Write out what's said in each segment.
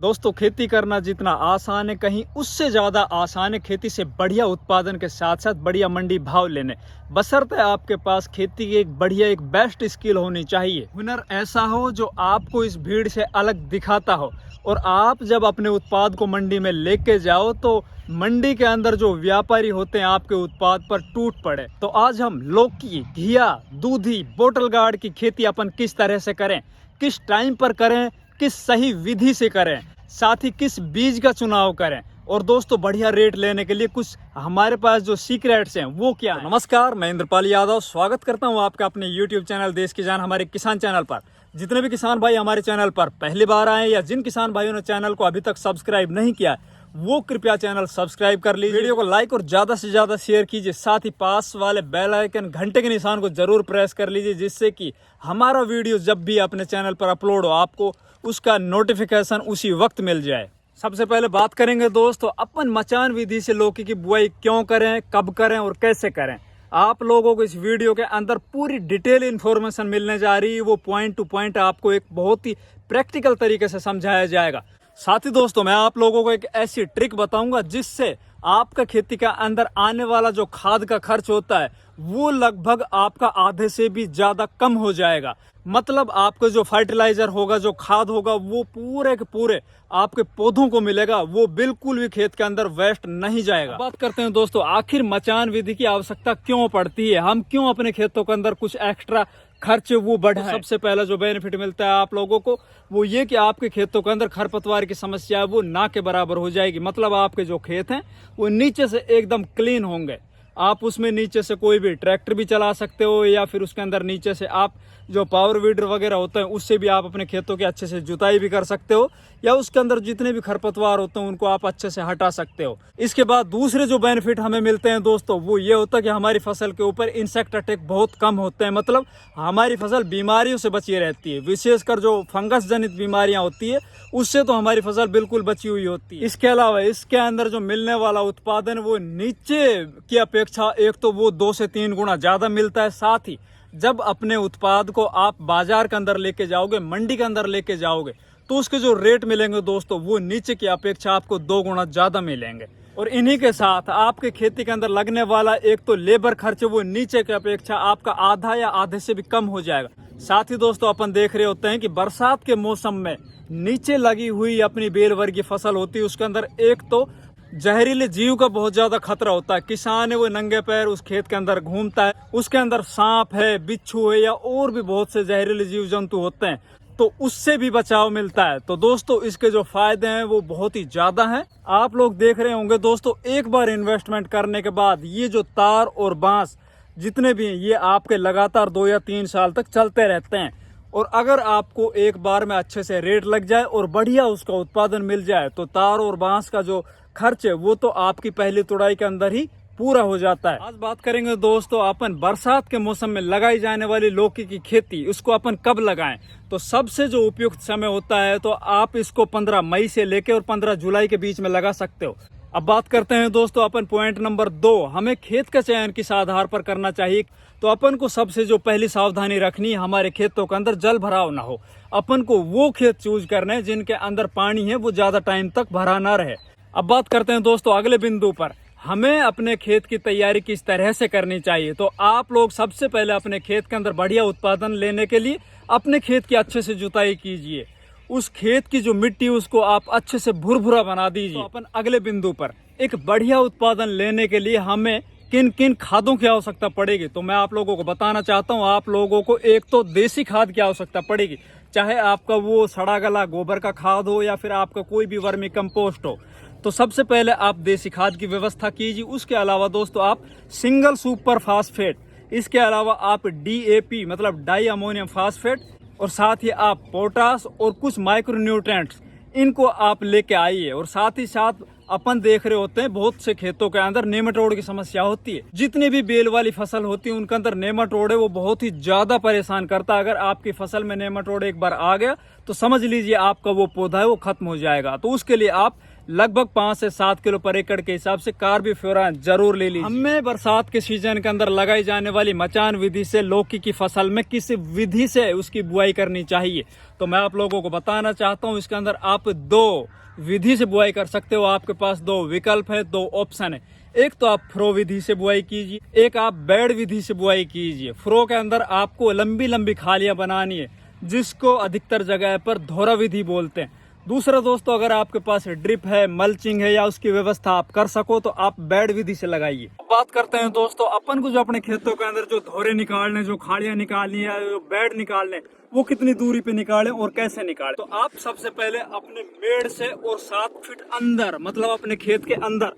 दोस्तों, खेती करना जितना आसान है कहीं उससे ज़्यादा आसान है खेती से बढ़िया उत्पादन के साथ साथ बढ़िया मंडी भाव लेने। बशर्ते आपके पास खेती की एक बेस्ट स्किल होनी चाहिए। हुनर ऐसा हो जो आपको इस भीड़ से अलग दिखाता हो और आप जब अपने उत्पाद को मंडी में लेके जाओ तो मंडी के अंदर जो व्यापारी होते हैं आपके उत्पाद पर टूट पड़े। तो आज हम लौकी, घिया, दूधी, बोतल गार्ड की खेती अपन किस तरह से करें, किस टाइम पर करें, किस सही विधि से करें, साथ ही किस बीज का चुनाव करें और दोस्तों बढ़िया रेट लेने के लिए कुछ हमारे पास जो सीक्रेट्स हैं वो क्या है। नमस्कार, मैं इंद्रपाल यादव स्वागत करता हूं आपका अपने YouTube चैनल देश की जान हमारे किसान चैनल पर। जितने भी किसान भाई हमारे चैनल पर पहली बार आए या जिन किसान भाइयों ने चैनल को अभी तक सब्सक्राइब नहीं किया वो कृपया चैनल सब्सक्राइब कर लीजिए, वीडियो को लाइक और ज्यादा से ज्यादा शेयर कीजिए, साथ ही पास वाले बेल आइकन घंटे के निशान को जरूर प्रेस कर लीजिए जिससे कि हमारा वीडियो जब भी अपने चैनल पर अपलोड हो आपको उसका नोटिफिकेशन उसी वक्त मिल जाए। सबसे पहले बात करेंगे दोस्तों अपन मचान विधि से लौकी की बुआई क्यों करें, कब करें और कैसे करें। आप लोगों को इस वीडियो के अंदर पूरी डिटेल इन्फॉर्मेशन मिलने जा रही है, वो पॉइंट टू पॉइंट आपको एक बहुत ही प्रैक्टिकल तरीके से समझाया जाएगा। साथ ही दोस्तों मैं आप लोगों को एक ऐसी ट्रिक बताऊंगा जिससे आपका खेती का अंदर आने वाला जो खाद का खर्च होता है वो लगभग आपका आधे से भी ज्यादा कम हो जाएगा। मतलब आपको जो फर्टिलाइजर होगा, जो खाद होगा वो पूरे के पूरे आपके पौधों को मिलेगा, वो बिल्कुल भी खेत के अंदर वेस्ट नहीं जाएगा। बात करते हैं दोस्तों आखिर मचान विधि की आवश्यकता क्यों पड़ती है, हम क्यों अपने खेतों के अंदर कुछ एक्स्ट्रा खर्चे वो बढ़े। सबसे पहला जो बेनिफिट मिलता है आप लोगों को वो ये कि आपके खेतों के अंदर खरपतवार की समस्या है वो ना के बराबर हो जाएगी। मतलब आपके जो खेत हैं वो नीचे से एकदम क्लीन होंगे। आप उसमें नीचे से कोई भी ट्रैक्टर भी चला सकते हो या फिर उसके अंदर नीचे से आप जो पावर वीडर वगैरह होते हैं उससे भी आप अपने खेतों की अच्छे से जुताई भी कर सकते हो या उसके अंदर जितने भी खरपतवार होते हैं उनको आप अच्छे से हटा सकते हो। इसके बाद दूसरे जो बेनिफिट हमें मिलते हैं दोस्तों वो ये होता है कि हमारी फसल के ऊपर इंसेक्ट अटैक बहुत कम होते हैं। मतलब हमारी फसल बीमारियों से बची रहती है, विशेषकर जो फंगस जनित बीमारियां होती है उससे तो हमारी फसल बिल्कुल बची हुई होती है। इसके अलावा इसके अंदर जो मिलने वाला उत्पादन वो नीचे की अपेक्षा एक तो वो 2 से 3 गुना ज्यादा मिलता है। साथ ही जब अपने उत्पाद को आप बाजार के अंदर लेके जाओगे, मंडी के अंदर लेके जाओगे तो उसके जो रेट मिलेंगे दोस्तों वो नीचे की अपेक्षा आपको 2 गुना ज्यादा मिलेंगे। और इन्हीं के साथ आपके खेती के अंदर लगने वाला एक तो लेबर खर्च वो नीचे की अपेक्षा आपका आधा या आधे से भी कम हो जाएगा। साथ ही दोस्तों अपन देख रहे होते हैं कि बरसात के मौसम में नीचे लगी हुई अपनी बेल वर्गीय फसल होती है उसके अंदर एक तो जहरीले जीव का बहुत ज्यादा खतरा होता है। किसान है वो नंगे पैर उस खेत के अंदर घूमता है, उसके अंदर सांप है, बिच्छू है या और भी बहुत से जहरीले जीव जंतु होते हैं तो उससे भी बचाव मिलता है। तो दोस्तों इसके जो फायदे हैं वो बहुत ही ज्यादा हैं। आप लोग देख रहे होंगे दोस्तों एक बार इन्वेस्टमेंट करने के बाद ये जो तार और बांस जितने भी हैं ये आपके लगातार 2 या 3 साल तक चलते रहते हैं। और अगर आपको एक बार में अच्छे से रेट लग जाए और बढ़िया उसका उत्पादन मिल जाए तो तार और बांस का जो खर्च है वो तो आपकी पहली तुड़ाई के अंदर ही पूरा हो जाता है। आज बात करेंगे दोस्तों अपन बरसात के मौसम में लगाई जाने वाली लौकी की खेती, उसको अपन कब लगाएं। तो सबसे जो उपयुक्त समय होता है तो आप इसको 15 मई से लेकर और 15 जुलाई के बीच में लगा सकते हो। अब बात करते हैं दोस्तों अपन पॉइंट नंबर 2, हमें खेत का चयन किस आधार पर करना चाहिए। तो अपन को सबसे जो पहली सावधानी रखनी है हमारे खेतों के अंदर जल भराव ना हो। अपन को वो खेत चूज करने हैं जिनके अंदर पानी है वो ज्यादा टाइम तक भरा ना रहे। अब बात करते हैं दोस्तों अगले बिंदु पर, हमें अपने खेत की तैयारी किस तरह से करनी चाहिए। तो आप लोग सबसे पहले अपने खेत के अंदर बढ़िया उत्पादन लेने के लिए अपने खेत की अच्छे से जुताई कीजिए। उस खेत की जो मिट्टी उसको आप अच्छे से भुरभुरा बना दीजिए। तो अपन अगले बिंदु पर एक बढ़िया उत्पादन लेने के लिए हमें किन किन खादों की आवश्यकता पड़ेगी तो मैं आप लोगों को बताना चाहता हूँ। आप लोगों को एक तो देसी खाद की आवश्यकता पड़ेगी, चाहे आपका वो सड़ा गला गोबर का खाद हो या फिर आपका कोई भी वर्मी कंपोस्ट हो। तो सबसे पहले आप देसी खाद की व्यवस्था कीजिए। उसके अलावा दोस्तों आप सिंगल सुपर फास्फेट, इसके अलावा आप DAP मतलब डाई अमोनियम फास्फेट और साथ ही आप पोटास और कुछ माइक्रो न्यूट्रिएंट्स इनको आप लेके आइए। और साथ ही साथ अपन देख रहे होते हैं बहुत से खेतों के अंदर नेमाटोड की समस्या होती है। जितनी भी बेल वाली फसल होती है उनके अंदर नेमाटोड है वो बहुत ही ज्यादा परेशान करता है। अगर आपकी फसल में नेमाटोड एक बार आ गया तो समझ लीजिए आपका वो पौधा है वो खत्म हो जाएगा। तो उसके लिए आप लगभग 5 से 7 किलो पर एकड़ के हिसाब से कार्बोफ्यूरान जरूर ले लीजिए। हमें बरसात के सीजन के अंदर लगाई जाने वाली मचान विधि से लौकी की फसल में किस विधि से उसकी बुआई करनी चाहिए, तो मैं आप लोगों को बताना चाहता हूँ। इसके अंदर आप 2 विधि से बुआई कर सकते हो। आपके पास 2 विकल्प है, 2 ऑप्शन है। एक तो आप फ्रो विधि से बुआई कीजिए, एक आप बेड विधि से बुआई कीजिए। फ्रो के अंदर आपको लंबी लंबी खालियां बनानी है, जिसको अधिकतर जगह पर धोरा विधि बोलते हैं। दूसरा दोस्तों, अगर आपके पास ड्रिप है, मल्चिंग है या उसकी व्यवस्था आप कर सको तो आप बेड विधि से लगाइए। बात करते हैं दोस्तों, अपन को जो अपने खेतों के अंदर जो धोरे निकालने, जो खालियां निकालनी है, जो बेड निकालने, वो कितनी दूरी पे निकालें और कैसे निकालें। तो आप सबसे पहले अपने मेड़ से और 7 फीट अंदर, मतलब अपने खेत के अंदर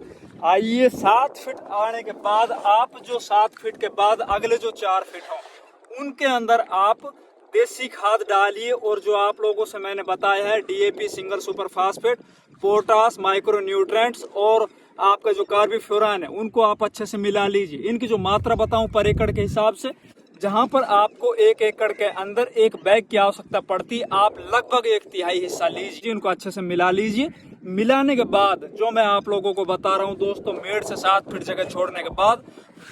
आइए। 7 फीट आने के बाद आप जो 7 फीट के बाद अगले जो 4 फीट हो उनके अंदर आप देसी खाद डालिए। और जो आप लोगों से मैंने बताया है DAP, single super phosphate, potash, micro nutrients और आपका जो कार्बोफ्यूरान है, उनको आप अच्छे से मिला लीजिए। इनकी जो मात्रा बताऊं पर एकड़ के हिसाब से, जहां पर आपको 1 एकड़ के अंदर 1 बैग की आवश्यकता पड़ती, आप लगभग 1/3 हिस्सा लीजिए। उनको अच्छे से मिला लीजिए। मिलाने के बाद जो मैं आप लोगों को बता रहा हूं दोस्तों, मेड़ से 7 फीट जगह छोड़ने के बाद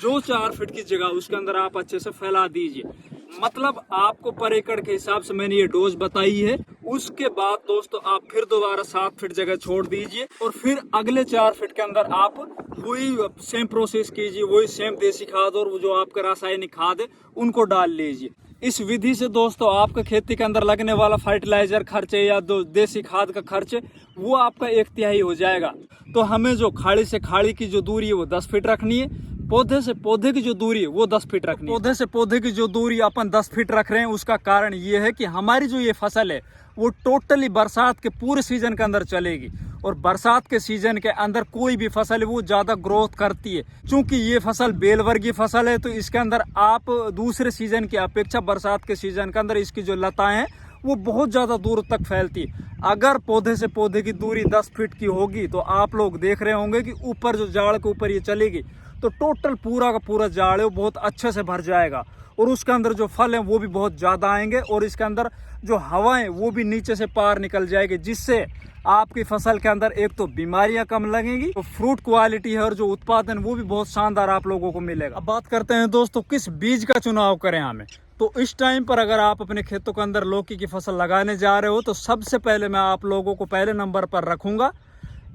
जो 4 फीट की जगह उसके अंदर आप अच्छे से फैला दीजिए। मतलब आपको पर एकड़ के हिसाब से मैंने ये डोज बताई है। उसके बाद दोस्तों आप फिर दोबारा 7 फीट जगह छोड़ दीजिए और फिर अगले 4 फीट के अंदर आप वही सेम प्रोसेस कीजिए। वही सेम देसी खाद और जो आपका रासायनिक खाद है उनको डाल लीजिए। इस विधि से दोस्तों आपका खेती के अंदर लगने वाला फर्टिलाइजर खर्च या देसी खाद का खर्च वो आपका 1/3 हो जाएगा। तो हमें जो खाड़ी से खाड़ी की जो दूरी है वो 10 फीट रखनी है। पौधे से पौधे की जो दूरी है वो 10 फीट रखनी है। पौधे से पौधे की जो दूरी अपन 10 फीट रख रहे हैं, उसका कारण ये है कि हमारी जो ये फसल है वो टोटली बरसात के पूरे सीजन के अंदर चलेगी। और बरसात के सीजन के अंदर कोई भी फसल है वो ज्यादा ग्रोथ करती है। चूंकि ये फसल बेल वर्गीय फसल है, तो इसके अंदर आप दूसरे सीजन की अपेक्षा बरसात के सीजन के अंदर इसकी जो लताएं हैं वो बहुत ज्यादा दूर तक फैलती है। अगर पौधे से पौधे की दूरी 10 फीट की होगी तो आप लोग देख रहे होंगे कि ऊपर जो जाड़ के ऊपर ये चलेगी तो टोटल पूरा का पूरा जाड़ है वो बहुत अच्छे से भर जाएगा। और उसके अंदर जो फल हैं वो भी बहुत ज़्यादा आएंगे और इसके अंदर जो हवाएं वो भी नीचे से पार निकल जाएगी, जिससे आपकी फसल के अंदर एक तो बीमारियां कम लगेंगी, तो फ्रूट क्वालिटी है और जो उत्पादन वो भी बहुत शानदार आप लोगों को मिलेगा। अब बात करते हैं दोस्तों किस बीज का चुनाव करें हमें। तो इस टाइम पर अगर आप अपने खेतों के अंदर लौकी की फसल लगाने जा रहे हो तो सबसे पहले मैं आप लोगों को पहले नंबर पर रखूंगा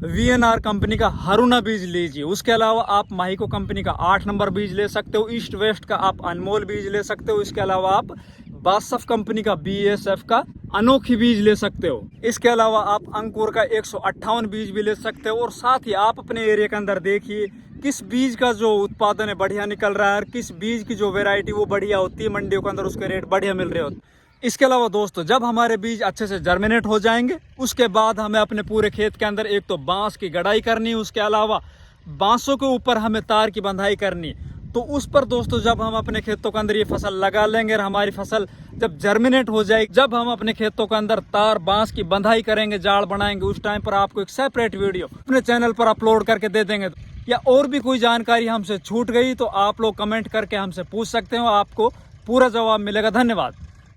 VNR कंपनी का हरुणा बीज लीजिए। उसके अलावा आप माहिको कंपनी का 8 नंबर बीज ले सकते हो। ईस्ट वेस्ट का आप अनमोल बीज ले सकते हो। इसके अलावा आप बासफ कंपनी का BASF का अनोखी बीज ले सकते हो। इसके अलावा आप अंकुर का 158 बीज भी ले सकते हो। और साथ ही आप अपने एरिया के अंदर देखिए किस बीज का जो उत्पादन है बढ़िया निकल रहा है और किस बीज की जो वेराइटी वो बढ़िया होती है, मंडियों के अंदर उसके रेट बढ़िया मिल रहे होते हैं। इसके अलावा दोस्तों जब हमारे बीज अच्छे से जर्मिनेट हो जाएंगे उसके बाद हमें अपने पूरे खेत के अंदर एक तो बांस की गड़ाई करनी है, उसके अलावा बांसों के ऊपर हमें तार की बंधाई करनी है। तो उस पर दोस्तों जब हम अपने खेतों के अंदर ये फसल लगा लेंगे और हमारी फसल जब जर्मिनेट हो जाएगी, जब हम अपने खेतों के अंदर तार बांस की बंधाई करेंगे, जाड़ बनाएंगे, उस टाइम पर आपको एक सेपरेट वीडियो अपने चैनल पर अपलोड करके दे देंगे। या और भी कोई जानकारी हमसे छूट गई तो आप लोग कमेंट करके हमसे पूछ सकते हो, आपको पूरा जवाब मिलेगा। धन्यवाद।